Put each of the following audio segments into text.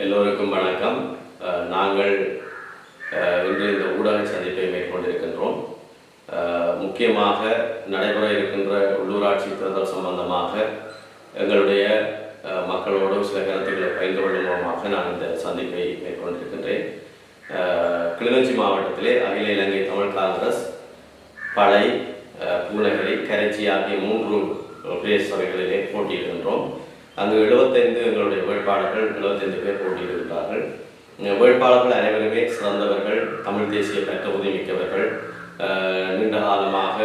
எல்லோருக்கும் வணக்கம். நாங்கள் இன்று இந்த ஊடக சந்திப்பை மேற்கொண்டிருக்கின்றோம். முக்கியமாக நடைபெற இருக்கின்ற உள்ளூராட்சி தேர்தல் சம்பந்தமாக எங்களுடைய மக்களோடு சில கருத்துக்களை பகிர்ந்து கொள்ளும் மூலமாக நான் இந்த சந்திப்பை மேற்கொண்டிருக்கின்றேன். கிளிநொச்சி மாவட்டத்திலே அகில இலங்கை தமிழ் காங்கிரஸ் பளை, பூநகரி, கரைச்சி ஆகிய 3 பிரதேச சபைகளிலே போட்டியிடுகின்றோம். அங்கு 75 எங்களுடைய வேட்பாளர்கள் 75 பேர் போட்டியிடுகிறார்கள். வேட்பாளர்கள் அனைவருமே சிறந்தவர்கள், தமிழ் தேசிய பெற்ற உதவிமிக்கவர்கள், நீண்ட காலமாக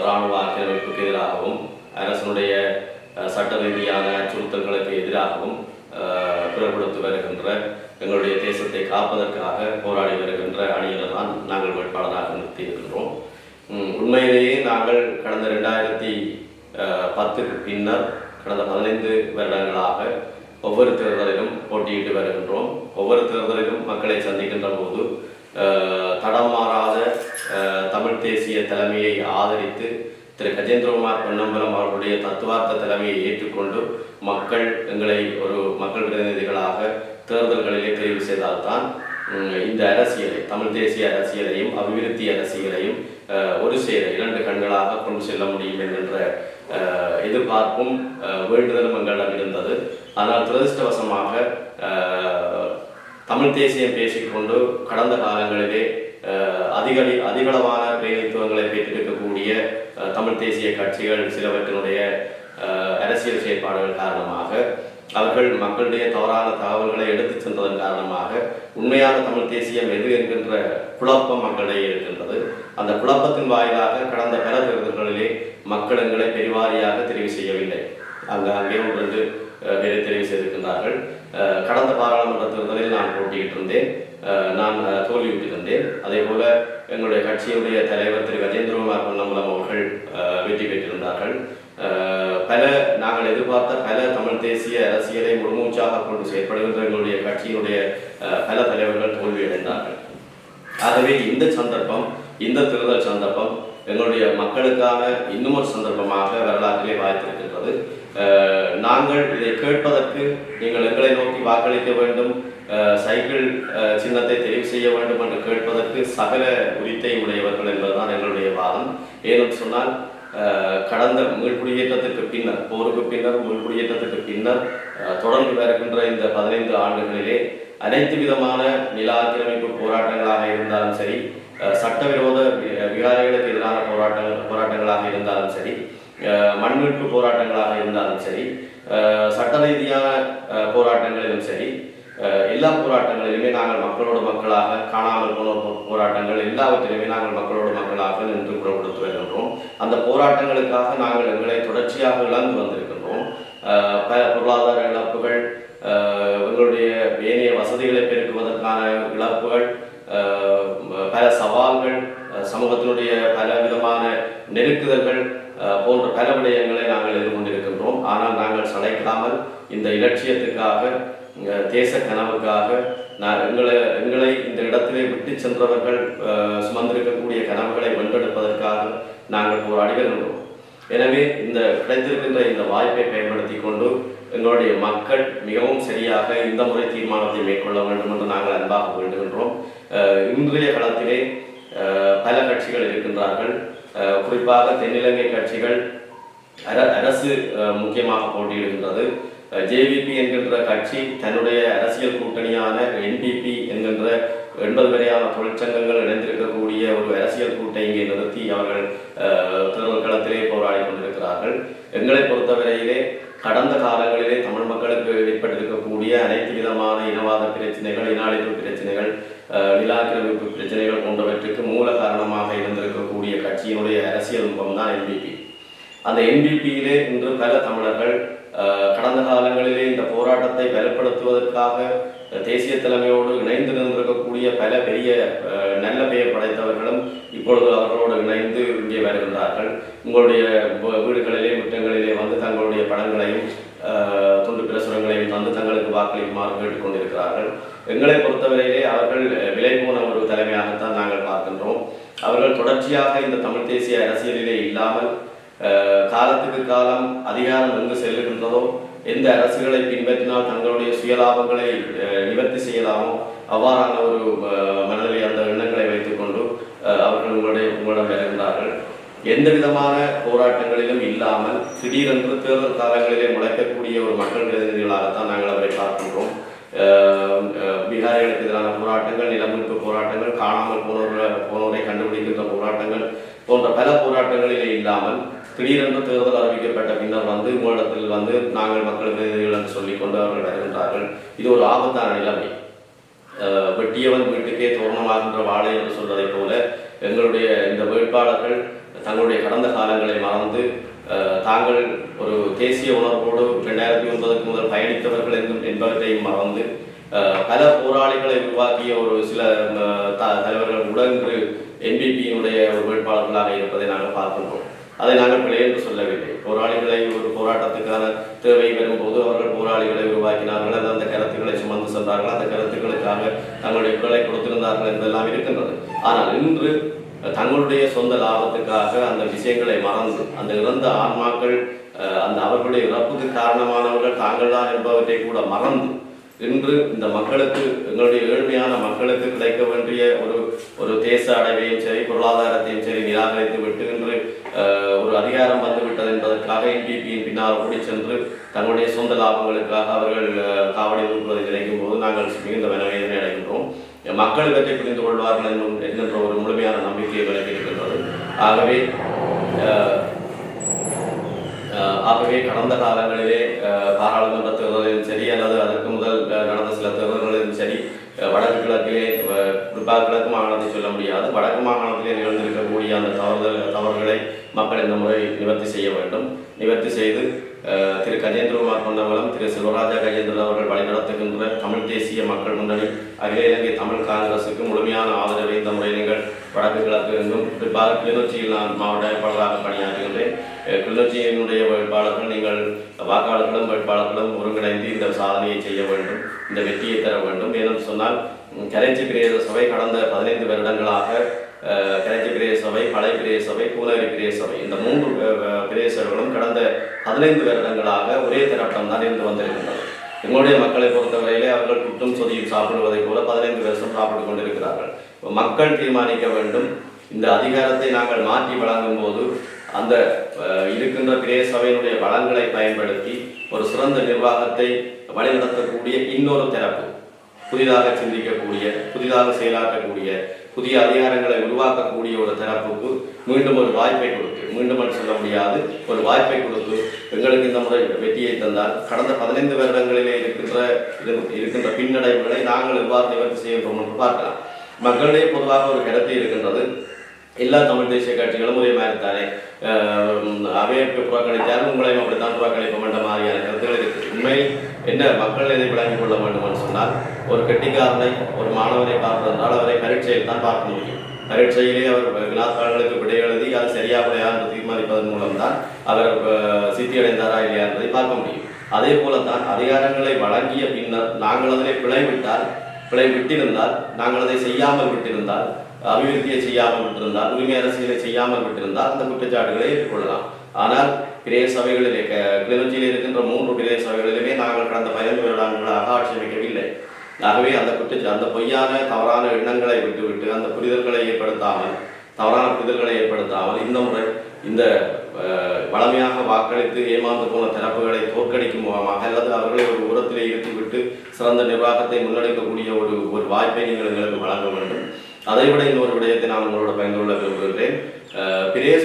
இராணுவ ஆக்கிரமிப்புக்கு எதிராகவும் அரசனுடைய சட்ட ரீதியான அச்சுறுத்தல்களுக்கு எதிராகவும் குரல் கொடுத்து வருகின்ற, எங்களுடைய தேசத்தை காப்பதற்காக போராடி வருகின்ற அணியினர் தான் நாங்கள் வேட்பாளராக நிறுத்தியிருக்கின்றோம். உண்மையிலேயே நாங்கள் கடந்த 2010க்கு பின்னர் கடந்த 15 வருடங்களாக ஒவ்வொரு தேர்தலிலும் போட்டியிட்டு வருகின்றோம். ஒவ்வொரு தேர்தலிலும் மக்களை சந்திக்கின்ற போது தடம் மாறாத தமிழ் தேசிய தலைமையை ஆதரித்து திரு கஜேந்திரகுமார் பொன்னம்பலம் அவர்களுடைய தத்துவார்த்த தலைமையை ஏற்றுக்கொண்டு மக்கள் எங்களை ஒரு மக்கள் பிரதிநிதிகளாக தேர்தல்களிலே தெரிவு செய்தால்தான் இந்த அரசியலை, தமிழ் தேசிய அரசியலையும் அபிவிருத்தி அரசியலையும் ஒரு சேர 2 கண்களாக கொண்டு செல்ல முடியும் என்கின்ற எதிர்பார்ப்பும் வேண்டுதலும் எங்களிடம் இருந்தது. ஆனால் துரதிருஷ்டவசமாக தமிழ் தேசியம் பேசிக்கொண்டு கடந்த காலங்களிலே அதிகளவான பிரதிநிதித்துவங்களை பெற்றிருக்கக்கூடிய தமிழ் தேசிய கட்சிகள் சிலவற்றினுடைய அரசியல் செயற்பாடுகள் காரணமாக அவர்கள் மக்களுடைய தவறான தகவல்களை எடுத்துச் சென்றதன் காரணமாக உண்மையான தமிழ் தேசியம் எது என்கின்ற குழப்பம் மக்களிடையே இருக்கின்றது. அந்த குழப்பத்தின் வாயிலாக கடந்த பல தேர்தல்களிலே மக்கள் எங்களை பெரிவாரியாக தெரிவு செய்யவில்லை. அங்கே 1-2 பேரை தெரிவு செய்திருக்கின்றார்கள். கடந்த பாராளுமன்ற தேர்தலில் நான் போட்டியிட்டிருந்தேன். நான் தோல்வியுற்றிருந்தேன். அதே போல எங்களுடைய கட்சியுடைய தலைவர் திரு கஜேந்திரகுமார் பொன்னம்பலம் அவர்கள் வெற்றி பெற்றிருந்தார்கள். நாங்கள் எதிர்பார்த்த பல தமிழ் தேசிய அரசியலை முழுமூச்சாக கொண்டு செயற்படுகின்ற எங்களுடைய கட்சியினுடைய பல தலைவர்கள் தோல்வியடைந்தார்கள். ஆகவே இந்த சந்தர்ப்பம், இந்த தேர்தல் சந்தர்ப்பம் எங்களுடைய மக்களுக்கான இன்னும் ஒரு சந்தர்ப்பமாக வரலாற்றிலே வாய்த்திருக்கின்றது. நாங்கள் இதை கேட்பதற்கு நீங்கள் எங்களை நோக்கி வாக்களிக்க வேண்டும், சைக்கிள் சின்னத்தை தெரிவு செய்ய வேண்டும் என்று கேட்பதற்கு சகல உரித்தை உடையவர்கள் என்பதுதான் எங்களுடைய வாதம். ஏன்னு சொன்னால் கடந்த மீள்குடியேற்றத்திற்கு பின்னர், போருக்கு பின்னர், மீள்குடியேற்றத்திற்கு பின்னர் தொடர்ந்து வருகின்ற இந்த 15 ஆண்டுகளிலே அனைத்து விதமான நில ஆக்கிரமிப்பு போராட்டங்களாக இருந்தாலும் சரி, சட்டவிரோத விகாரிகளுக்கு எதிரான போராட்டங்களாக இருந்தாலும் சரி, மண்மீட்பு போராட்டங்களாக இருந்தாலும் சரி, சட்ட ரீதியான போராட்டங்களிலும் சரி, எல்லா போராட்டங்களிலுமே நாங்கள் மக்களோடு மக்களாக, காணாமல் போன போராட்டங்கள் எல்லாவற்றிலுமே நாங்கள் மக்களோடு மக்களாக நின்று குரல் கொடுத்து வருகின்றோம். அந்த போராட்டங்களுக்காக நாங்கள் எங்களை தொடர்ச்சியாக இழந்து வந்திருக்கின்றோம். பொருளாதார இழப்புகள், எங்களுடைய ஏனைய வசதிகளை பெருக்குவதற்கான இழப்புகள், பல சவால்கள், சமூகத்தினுடைய பல விதமான நெருக்குதல்கள் போன்ற பல விடயங்களை நாங்கள் எதிர்கொண்டிருக்கின்றோம். ஆனால் நாங்கள் சளைக்காமல் இந்த இலட்சியத்துக்காக, தேச கனவுக்காக, எங்களை இந்த இடத்திலே விட்டு சென்றவர்கள் சுமந்திருக்கக்கூடிய கனவுகளை வென்றெடுப்பதற்காக நாங்கள் போராடி வருகின்றோம். எனவே இந்த கிடைத்திருக்கின்ற இந்த வாய்ப்பை பயன்படுத்தி கொண்டு எங்களுடைய மக்கள் மிகவும் சரியாக இந்த முறை தீர்மானத்தை மேற்கொள்ள வேண்டும் என்று நாங்கள் அன்பாக வேண்டுகின்றோம். இன்றைய களத்திலே பல கட்சிகள் இருக்கின்றார்கள். குறிப்பாக தென்னிலங்கை கட்சிகள், அரசு முக்கியமாக போட்டியிடுகின்றது. ஜேவிபி என்கின்ற கட்சி தன்னுடைய அரசியல் கூட்டணியான என்பிபி என்கின்ற 80 வரையான தொழிற்சங்கங்கள் இணைந்திருக்கக்கூடிய ஒரு அரசியல் கூட்டை இங்கே நிறுத்தி அவர்கள் தேர்தல் களத்திலே போராடி கொண்டிருக்கிறார்கள். எங்களை பொறுத்தவரையிலே கடந்த காலங்களிலே தமிழ் மக்களுக்கு ஏற்பட்டிருக்கக்கூடிய அனைத்து விதமான இனவாத பிரச்சனைகள், இன அழிப்பு பிரச்சனைகள், நில ஆக்கிரமிப்பு பிரச்சனைகள் போன்றவற்றுக்கு மூல காரணமாக இருந்திருக்கக்கூடிய கட்சியினுடைய அரசியல் முகம்தான் என்பிபி. அந்த என்பிபியிலே இன்று பல தமிழர்கள் கடந்த காலங்களிலே இந்த போராட்டத்தை பலப்படுத்துவதற்காக தேசிய தலைமையோடு இணைந்து நின்றிருக்கக்கூடிய பல பெரிய நல்ல பெயர் படைத்தவர்களும் இப்பொழுது அவர்களோடு இணைந்து இங்கே வருகின்றார்கள். உங்களுடைய வீடுகளிலே, முற்றங்களிலே வந்து தங்களுடைய படங்களையும் துண்டு பிரசுரங்களையும் தந்து தங்களுக்கு வாக்களிக்குமாறு கேட்டுக்கொண்டிருக்கிறார்கள். எங்களை பொறுத்தவரையிலே அவர்கள் விலை போன ஒரு தலைமையாகத்தான் நாங்கள் பார்க்கின்றோம். அவர்கள் தொடர்ச்சியாக இந்த தமிழ் தேசிய அரசியலிலே இல்லாமல் காலத்துக்கு காலம் அதிகாரம் எங்கு செல்லுகின்றதோ எந்த அரசுகளை பின்பற்றினால் தங்களுடைய சுயலாபங்களை நிவர்த்தி செய்யலாமோ அவ்வாறான ஒரு மனதிலே அந்த எண்ணங்களை வைத்துக்கொண்டு அவர்கள் உங்களிடம் வருகின்றார்கள். எந்த விதமான போராட்டங்களிலும் இல்லாமல் திடீரென்று தேர்தல் காலங்களிலே முளைக்கக்கூடிய ஒரு மக்கள் பிரதிநிதிகளாகத்தான் நாங்கள் அவரை பார்க்கின்றோம். பீகாரிகளுக்கு எதிரான போராட்டங்கள், நிலமீட்பு போராட்டங்கள், காணாமல் போனோரை கண்டுபிடிக்கின்ற போராட்டங்கள் போன்ற பல போராட்டங்களிலே இல்லாமல் திடீரென்று தேர்தல் அறிவிக்கப்பட்ட பின்னர் உங்களிடத்தில் நாங்கள் மக்கள் பிரதிநிதிகள் என்று சொல்லிக்கொண்டு அவர்கள் வருகின்றார்கள். இது ஒரு ஆபத்தான நிலைமை. வெட்டியவன் வீட்டுக்கே தோரணமாகின்ற வாழை என்று சொல்வதை போல எங்களுடைய இந்த வேட்பாளர்கள் தங்களுடைய கடந்த காலங்களை மறந்து தாங்கள் ஒரு தேசிய உணர்வோடு 2009 முதல் பயணித்தவர்கள் என்பவற்றையும் மறந்து பல போராளிகளை உருவாக்கிய ஒரு சில தலைவர்கள் உடன்று என்பிபியினுடைய ஒரு வேட்பாளர்களாக இருப்பதை நாங்கள் பார்க்கின்றோம். அதை நாங்கள் பிழை என்று சொல்லவில்லை. போராளிகளை ஒரு போராட்டத்துக்கான தேவை வரும்போது அவர்கள் போராளிகளை உருவாக்கினார்கள், அல்லது அந்த கருத்துக்களை சுமந்து சென்றார்கள், அந்த கருத்துக்களுக்காக தங்களுடைய குரலை கொடுத்திருந்தார்கள் என்பதெல்லாம் இருக்கின்றது. ஆனால் இன்று தங்களுடைய சொந்த லாபத்துக்காக அந்த விஷயங்களை மறந்து அந்த இறந்த ஆன்மாக்கள் அந்த அவர்களுடைய இறப்புக்கு காரணமானவர்கள் தாங்கள் தான் என்பவற்றை கூட மறந்து இன்று இந்த மக்களுக்கு, எங்களுடைய ஏழ்மையான மக்களுக்கு கிடைக்க வேண்டிய ஒரு தேச அடைவையும் சரி பொருளாதாரத்தையும் சரி நிராகரித்து விட்டு இன்று ஒரு அதிகாரம் வந்துவிட்டது என்பதற்காக என்பிபியின் பின்னால் ஓடி சென்று தங்களுடைய சொந்த லாபங்களுக்காக அவர்கள் காவடி கொடுப்பதை நினைக்கும் போது நாங்கள் மிகுந்த மனவேதனை அடைகின்றோம். மக்கள் இவற்றை புரிந்து கொள்வார்கள் என்கின்ற ஒரு முழுமையான நம்பிக்கை விலகி இருக்கின்றது. ஆகவே கடந்த காலங்களிலே பாராளுமன்ற தேர்தலிலும் சரி அல்லது அதற்கு முதல் நடந்த சில தேர்தல்களிலும் சரி வடக்கு கிழக்கிலே குறிப்பாக கிழக்கு மாகாணத்தை சொல்ல முடியாது, வடக்கு மாகாணத்திலே நிகழ்ந்திருக்கக்கூடிய அந்த தவறுகளை மக்கள் இந்த முறை நிவர்த்தி செய்ய வேண்டும். நிவர்த்தி செய்து திரு கஜேந்திரகுமார் பொன்னம்பலம், திரு செல்வராஜா கஜேந்திரன் அவர்கள் வழிநடத்துகின்ற தமிழ் தேசிய மக்கள் முன்னணி அகில இலங்கை தமிழ் காங்கிரசுக்கு முழுமையான ஆதரவை இந்த முறை நீங்கள் வடக்கு கிழக்கு என்றும் குறிப்பாக கிளிநொச்சியில் நான் மாவட்ட வேட்பாளராக பணியாற்றுகின்றேன். கிளிநொச்சியினுடைய வேட்பாளர்கள் நீங்கள் வாக்காளர்களும் வேட்பாளர்களும் ஒருங்கிணைந்து இந்த சாதனையை செய்ய வேண்டும், இந்த வெற்றியை தர வேண்டும். ஏனென்று சொன்னால் கரைச்சி பிரதேச சபை கடந்த 15 வருடங்களாக கரைச்சி பிரதேச சபை, படை பிரதேச சபை, பூநகரி பிரதேச சபை இந்த 3 பிரதேசங்களும் கடந்த 15 வருடங்களாக ஒரே தரப்படம் தான் இருந்து வந்திருக்கின்றனர். எங்களுடைய மக்களை பொறுத்தவரையிலே அவர்கள் குற்றம் சொதியும் சாப்பிடுவதை போல 15 வருஷம் சாப்பிட்டுக் கொண்டிருக்கிறார்கள். மக்கள் தீர்மானிக்க வேண்டும். இந்த அதிகாரத்தை நாங்கள் மாற்றி வழங்கும் போது அந்த இருக்கின்ற பிரதேச சபையினுடைய வளங்களை பயன்படுத்தி ஒரு சிறந்த நிர்வாகத்தை வழிநடத்தக்கூடிய இன்னொரு தரப்பு, புதிதாக சிந்திக்கக்கூடிய, புதிதாக செயலாற்றக்கூடிய, புதிய அதிகாரங்களை உருவாக்கக்கூடிய ஒரு தரப்புக்கு மீண்டும் ஒரு வாய்ப்பை கொடுத்து, மீண்டும் சொல்ல முடியாது, ஒரு வாய்ப்பை கொடுத்து எங்களுக்கு இந்த முறை வெற்றியை தந்தால் கடந்த 15 வருடங்களிலே இருக்கின்ற பின்னடைவுகளை நாங்கள் எவ்வாறு நிவர்த்தி செய்கின்றோம் என்று பார்க்கலாம். மக்களிடையே பொதுவாக ஒரு கருத்து இருக்கின்றது, எல்லா தமிழ் தேசிய கட்சிகளும் ஒரே மாதிரி தானே, அவையற்கு புறக்கணித்தாலும் உங்களையும் அப்படித்தான் புறக்கணிப்போம் என்ற மாதிரியான கருத்துக்கள் இருக்குது. உண்மையில் என்ன மக்கள் எதை விளங்கிக் கொள்ள வேண்டும் என்று சொன்னால், ஒரு கெட்டிக்காரனை, ஒரு மாணவனை பார்ப்பதென்றால் அவரை பரீட்சையில் தான் பார்க்க முடியும். பரீட்சையிலே அவர் வினாத்தாள்களுக்கு விடை எழுதி அது சரியா விடையா என்று தீர்மானிப்பதன் மூலம்தான் அவர் சித்தி அடைந்தாரா இல்லையா என்பதை பார்க்க முடியும். அதே போலத்தான் அதிகாரங்களை வழங்கிய பின்னர் நாங்கள் அதிலே பிழை விட்டிருந்தால், நாங்கள் அதை செய்யாமல் விட்டிருந்தால், அபிவிருத்தியை செய்யாமல் விட்டிருந்தால், உரிமை அரசியலை செய்யாமல் விட்டிருந்தால் அந்த குற்றச்சாட்டுகளை ஏற்றுக்கொள்ளலாம். ஆனால் பிரதேச சபைகளிலே கிளிநொச்சியில் இருக்கின்ற 3 பிரதேச சபைகளிலுமே நாங்கள் கடந்த 15 வருடங்களாக ஆட்சி அமைக்கவில்லை. ஆகவே அந்த பொய்யான தவறான எண்ணங்களை விட்டுவிட்டு அந்த புரிதல்களை ஏற்படுத்தாமல், தவறான புரிதல்களை ஏற்படுத்தாமல் இந்த முறை இந்த வளமையாக வாக்களித்து ஏமாந்து போன தரப்புகளை தோற்கடிக்கும் முகமாக அல்லது அவர்களை ஒரு உரத்திலே இருத்திவிட்டு சிறந்த நிர்வாகத்தை முன்னெடுக்கக்கூடிய ஒரு வாய்ப்பை நீங்கள் எங்களுக்கு வழங்க வேண்டும். அதைவிட இன்னொரு விடயத்தை நான் உங்களோட பகிர்ந்து கொள்ள விரும்புகிறேன். பிரதேச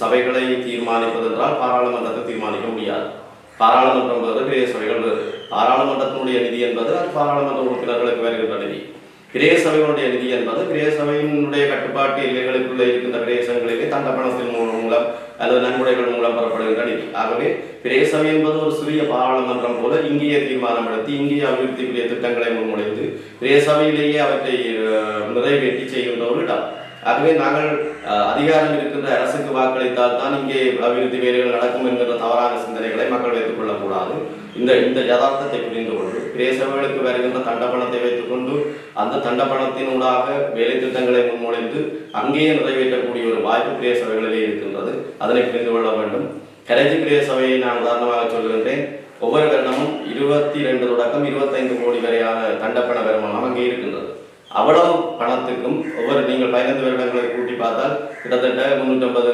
சபைகளை தீர்மானிப்பது என்றால் பாராளுமன்றத்தை தீர்மானிக்க முடியாது. பாராளுமன்றம் என்பது பிரதேச சபைகள் வேறு. பாராளுமன்றத்தினுடைய நிதி என்பது அது பாராளுமன்ற உறுப்பினர்களுக்கு வருகின்ற நிதி. பிரதேச சபையினுடைய நிதி என்பது பிரதேச சபையினுடைய கட்டுப்பாட்டு எல்லைகளுக்குள்ளே இருக்கின்ற பிரதேசங்களிலே தண்ட பணத்தின் மூலம் அல்லது நன்கொடைகள் மூலம் பெறப்படுகின்ற நிதி. ஆகவே பிரதேச சபை என்பது ஒரு சிறிய பாராளுமன்றம் போல இங்கேயே தீர்மானம் எடுத்து இங்கேயே அபிவிருத்திக்குரிய திட்டங்களை முன்மொழிந்து பிரதேச சபையிலேயே அவற்றை நிறைவேற்றி செய்கின்ற ஒரு இடம். ஆகவே நாங்கள் அதிகாரம் இருக்கின்ற அரசுக்கு வாக்களித்தால் தான் இங்கே அபிவிருத்தி வேலைகள் நடக்கும் என்கிற தவறான சிந்தனைகளை மக்கள் வைத்துக் கொள்ளக்கூடாது. இந்த யதார்த்தத்தை புரிந்து கொண்டு பிரதேச சபைகளுக்கு வருகின்ற தண்டப்பணத்தை வைத்துக் கொண்டு அந்த தண்டப்பணத்தினூடாக வேலை திட்டங்களை முன்மொழிந்து அங்கேயே நிறைவேற்றக்கூடிய ஒரு வாய்ப்பு பிரதேச சபைகளிலே இருக்கின்றது. அதனை புரிந்து கொள்ள வேண்டும். கரைச்சி பிரதேச சபையை நான் உதாரணமாக சொல்கின்றேன். ஒவ்வொரு வருடமும் 22 தொடக்கம் 25 கோடி வரையான தண்டப்பண வருமானம் அங்கே இருக்கின்றது. அவ்வளவு பணத்துக்கும் நீங்கள் 15 வருடங்களை கூட்டி பார்த்தால் கிட்டத்தட்ட 350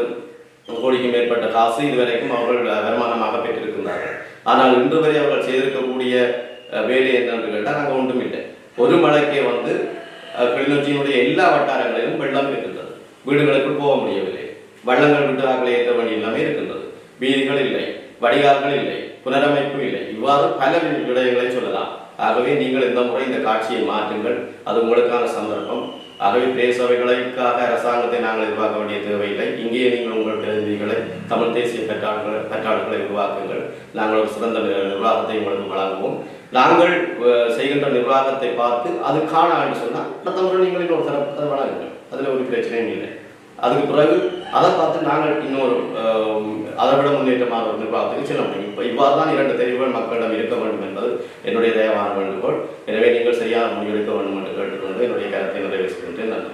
கோடிக்கு மேற்பட்ட காசு இதுவரைக்கும் அவர்கள் வருமானமாக பெற்றிருக்கின்றார்கள். ஆனால் இன்று வரை அவர்கள் செய்திருக்கக்கூடிய வேலை என்னென்று கேட்டால் நாங்கள் ஒன்றும் இல்லை. ஒரு மழைக்கே கிளிநொச்சியினுடைய எல்லா வட்டாரங்களிலும் வெள்ளம் இருக்கின்றது. வீடுகளுக்குள் போக முடியவில்லை. வள்ளங்கள் விட்டு ஆக்களை ஏற்ற வழி எல்லாமே இருக்கின்றது. வீதிகள் இல்லை, வடிகால்கள் இல்லை, புனரமைப்பு இல்லை. இவ்வாறு பல விடயங்களை சொல்லலாம். ஆகவே நீங்கள் இந்த முறை இந்த காட்சியை மாற்றுங்கள். அது உங்களுக்கான சந்தர்ப்பம். ஆகவே பிரதேச சபைகளுக்காக அரசாங்கத்தை நாங்கள் எதிர்பார்க்க வேண்டிய தேவையில்லை. இங்கேயே நீங்கள் உங்கள் பிரதிநிதிகளை தமிழ் தேசிய பெற்றாளர்களை உருவாக்குங்கள். நாங்கள் ஒரு சிறந்த நிர்வாகத்தை உங்களுக்கு வழங்குவோம். நாங்கள் செய்கின்ற நிர்வாகத்தை பார்த்து அது காணான்னு சொன்னால் அடுத்த முறை நீங்கள் இன்னொரு தரப்பத்தை வழங்குங்கள். அதில் ஒரு பிரச்சனையும் இல்லை. அதுக்கு பிறகு அதை பார்த்து நாங்கள் இன்னொரு அதை விட முன்னேற்றமான ஒரு நிர்வாகத்துக்கு செல்ல முடியும். இப்போ இவ்வாறு தான் 2 தெரிவுகள் மக்களிடம் இருக்க வேண்டும் என்பது என்னுடைய தயவான வேண்டுகோள். எனவே நீங்கள் சரியான முடிவெடுக்க வேண்டும் என்று கேட்டுக்கொண்டு என்னுடைய கருத்தை நிறைவேற்றுகின்றேன். நன்றி.